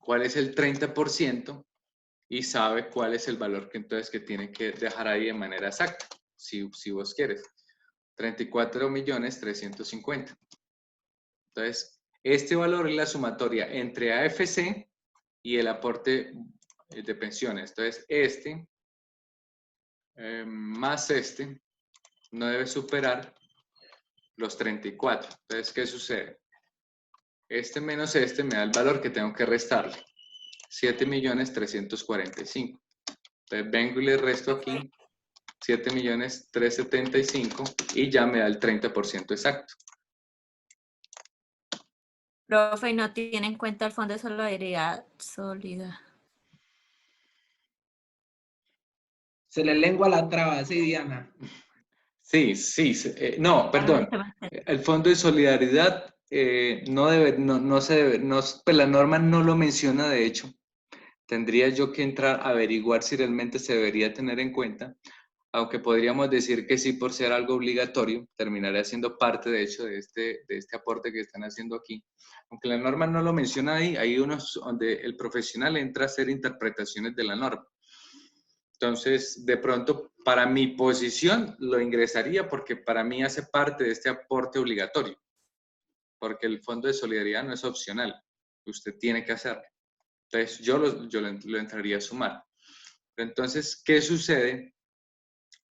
cuál es el 30% y sabe cuál es el valor que entonces que tiene que dejar ahí de manera exacta, si vos quieres. 34.350.000. Entonces, este valor es la sumatoria entre AFC y el aporte de pensiones. Entonces, este más este no debe superar los 34. Entonces, ¿qué sucede? Este menos este me da el valor que tengo que restarle. 7.345.000. Entonces, vengo y le resto aquí 7.375.000 y ya me da el 30% exacto.
Profe, ¿y no tiene en cuenta el Fondo de Solidaridad?
Se le lengua la traba, sí, Diana.
Sí, no, perdón. El Fondo de Solidaridad no debe, no se debe, pues la norma no lo menciona, de hecho. Tendría yo que entrar a averiguar si realmente se debería tener en cuenta, aunque podríamos decir que sí, por ser algo obligatorio, terminaría siendo parte, de hecho, de este aporte que están haciendo aquí. Aunque la norma no lo menciona ahí, hay unos donde el profesional entra a hacer interpretaciones de la norma. Entonces, de pronto, para mi posición, lo ingresaría porque para mí hace parte de este aporte obligatorio, porque el Fondo de Solidaridad no es opcional, usted tiene que hacerlo. Entonces, yo lo entraría a sumar. Pero entonces, ¿qué sucede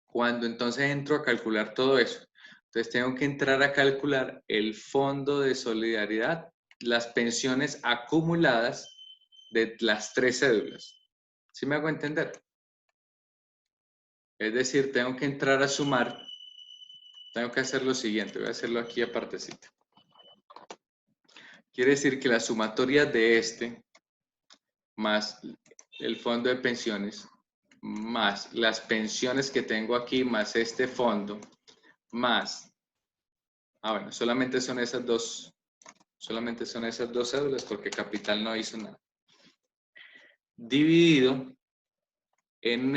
cuando entonces entro a calcular todo eso? Entonces, tengo que entrar a calcular el Fondo de Solidaridad, las pensiones acumuladas de las 3 cédulas. ¿Sí me hago entender? Es decir, tengo que entrar a sumar, tengo que hacer lo siguiente, voy a hacerlo aquí apartecito. Quiere decir que la sumatoria de este, más el fondo de pensiones, más las pensiones que tengo aquí, más este fondo, más, bueno, solamente son esas dos cédulas porque capital no hizo nada. Dividido en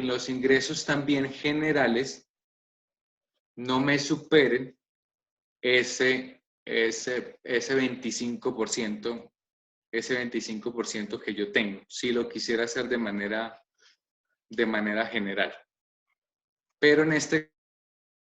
los ingresos también generales, no me superen ese 25% que yo tengo, si lo quisiera hacer de manera general. Pero en este